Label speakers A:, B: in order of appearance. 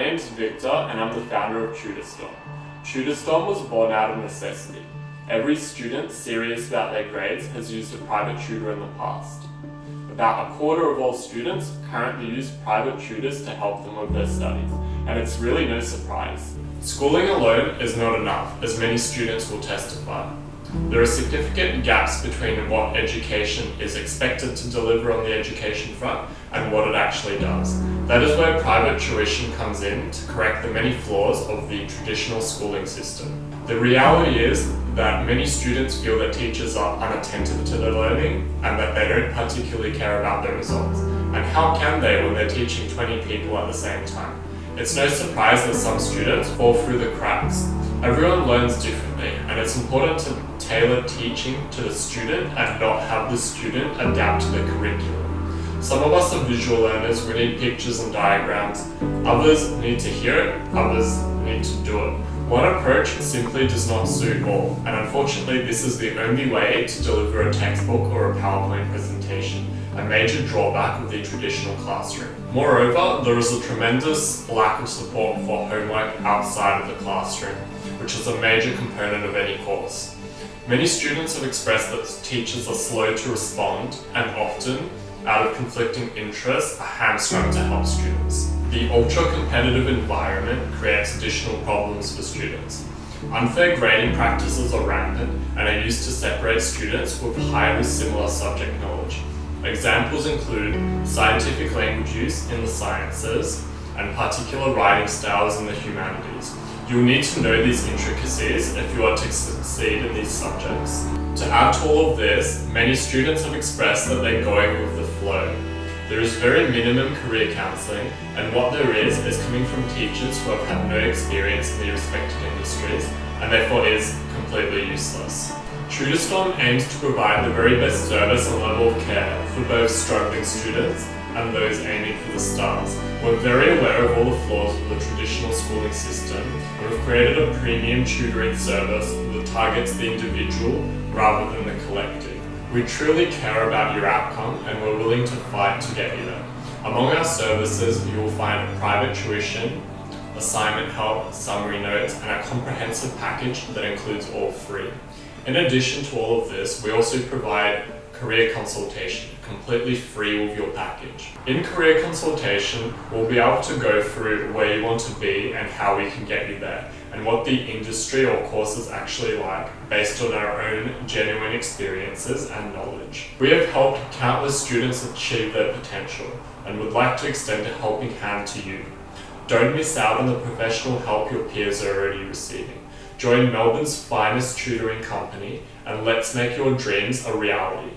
A: name's Victor and I'm the founder of Tutor Storm. Tutor Storm was born out of necessity. Every student serious about their grades has used a private tutor in the past. About a quarter of all students currently use private tutors to help them with their studies, and it's really no surprise. Schooling alone is not enough, as many students will testify. There are significant gaps between what education is expected to deliver on the education front and what it actually does. That is where private tuition comes in to correct the many flaws of the traditional schooling system. The reality is that many students feel that teachers are unattentive to their learning and that they don't particularly care about their results. And how can they when they're teaching 20 people at the same time? It's no surprise that some students fall through the cracks. Everyone learns differently, and it's important to tailor teaching to the student and not have the student adapt to the curriculum. Some of us are visual learners, we need pictures and diagrams. Others need to hear it, others need to do it. One approach simply does not suit all, and unfortunately this is the only way to deliver a textbook or a PowerPoint presentation, a major drawback of the traditional classroom. Moreover, there is a tremendous lack of support for homework outside of the classroom, which is a major component of any course. Many students have expressed that teachers are slow to respond and often, out of conflicting interests, are hamstrung to help students. The ultra-competitive environment creates additional problems for students. Unfair grading practices are rampant and are used to separate students with highly similar subject knowledge. Examples include scientific language use in the sciences and particular writing styles in the humanities. You'll need to know these intricacies if you are to succeed in these subjects. To add to all of this, many students have expressed that they're going with the flow. There is very minimum career counselling, and what there is coming from teachers who have had no experience in the respective industries and therefore is completely useless. Tutor Storm aims to provide the very best service and level of care for both struggling students and those aiming for the stars. We're very aware of all the flaws of the traditional schooling system, and we've created a premium tutoring service that targets the individual rather than the collective. We truly care about your outcome and we're willing to fight to get you there. Among our services, you will find private tuition, assignment help, summary notes, and a comprehensive package that includes all three. In addition to all of this, we also provide career consultation, completely free with your package. In career consultation, we'll be able to go through where you want to be and how we can get you there, and what the industry or course is actually like, based on our own genuine experiences and knowledge. We have helped countless students achieve their potential, and would like to extend a helping hand to you. Don't miss out on the professional help your peers are already receiving. Join Melbourne's finest tutoring company, and let's make your dreams a reality.